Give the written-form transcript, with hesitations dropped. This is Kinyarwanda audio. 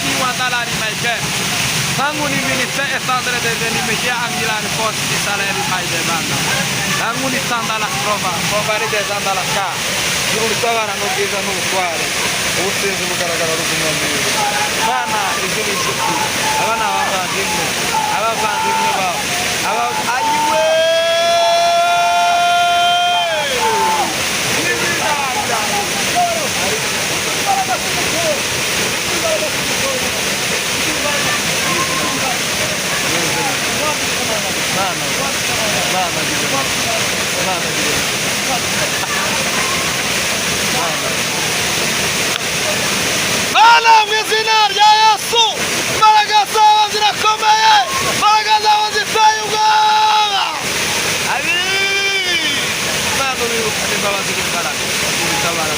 bini watala ni maike. Tangu ni bini se esandre de ni meje angila ni post di sala ni maide banda. Tangu ni sandala prova de sandala ka. Yuri toga na no giza no kware. Usenze mugaragara rukumwambi. Bana izini chuku. Abana abavandimwe. Abavandimwe bawo. Ayiwe. Bana mizina ya Yesu. Mbaraga zawe zirakomeye. Mbaraga zawe ziteye ubwoba. Bana uri ukuri babazi imbaraga. Utabara